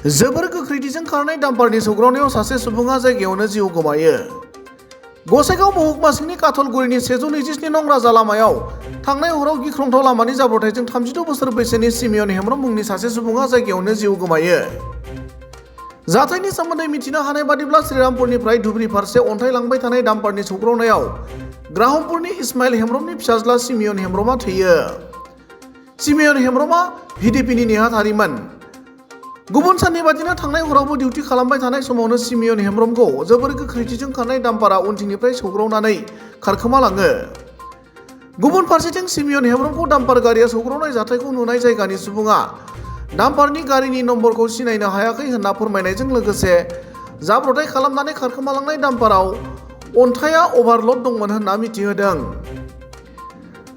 जोबोर गोख्रैथिजों खारनाय डाम्पारनि सौग्रावनायाव सासे सुबुङा जायगायावनो जिउ गोमायो। गसाइगाव महकुमा सिंनि काथलगुरिनि 127 नं राजा लामायाव थांनाय हराव गिख्रंथाव लामानि जाब्रबथायजों 36 बोसोर बैसोनि सिमियन हेम्ब्रम मुंनि सासे सुबुङा जायगायावनो जिउ गोमायो। जाथायनि सोमोन्दै मिथिनो हानाय बादिब्ला श्रीरामपुरनिफ्राय धुबरी फारसे अन्थाइ लांबाय थानाय डाम्पारनि सौग्रावनायाव ग्राहमपुरनि इस्माइल हेम्ब्रमनि फिसाज्ला सिमियन हेम्ब्रमा थैयो। सिमियन हेम्ब्रमा भिडिपिनि नेहाथारिमोन। गुबुन साननि बादिनो थांनाय हरावबो डिउटि खालामबाय थानाय समावनो सिमियन हेम्ब्रमखौ जोबोर गोख्रैथिजों खारनाय डाम्पारा उनथिंनिफ्राय सौग्रावनानै खारखोमालाङो। गुबुन फारसेथिं सिमियन हेम्ब्रमखौ डाम्पार गारिया सौग्रावनाय जाथायखौ नुनाय जायगानि सुबुङा डाम्पारनि गारिनि नम्बरखौ सिनायनो हायाखै होनना फोरमायनायजों लोगोसे जाब्रबथाय खालामनानै खारखोमालांनाय डाम्पाराव अन्थाइआ अभारल'ड दंमोन होनना मिथिहोदों।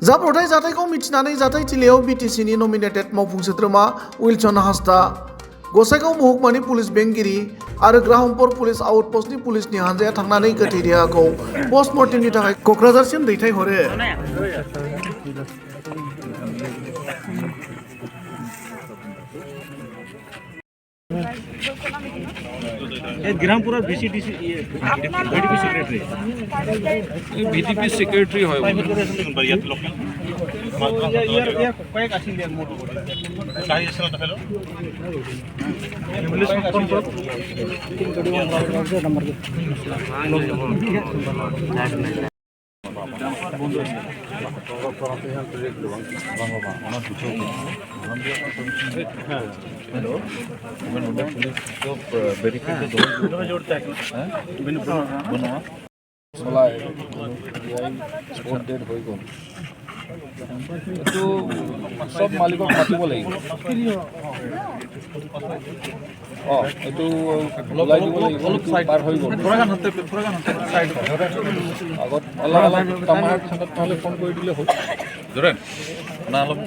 जाब्रबथाय जाथायखौ मिथिनानै जाथायथिलियाव बिटिसिनि नमिनेटेड मावफुं सोद्रोमा उइलसन हासदा, गसाइगाव महकुमानि पुलिस बेंगिरि आरो ग्राहमपुर पुलिस आउटपस्टनि पुलिसनि हानजाया थांनानै गोथै देहाखौ पस्टमर्टेमनि थाखाय क'क्राझारसिम दैथायहरो। ग्रामपुरा VDP सेक्रेटरी হয় সব মালিকক মাতিব লাগিব। এইটো ওলাই দিব লাগিব, পাৰ হৈ গ'ল আগত অলপ কামাৰ খানাত নহ'লে ফোন কৰি দিলে হ'ল। জোৰে না অলপ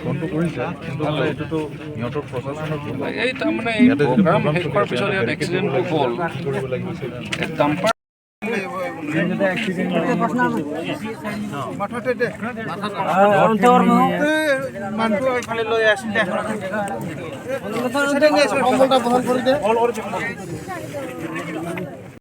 ফোনটো কৰিছে কিন্তু এইটোতো সিহঁতৰ প্ৰশাসনৰ এই তাৰমানে এই প্ৰগ্ৰাম শেষ হোৱাৰ পিছত ইয়াত এক্সিডেণ্টটো হ'ল ডাম্পাৰ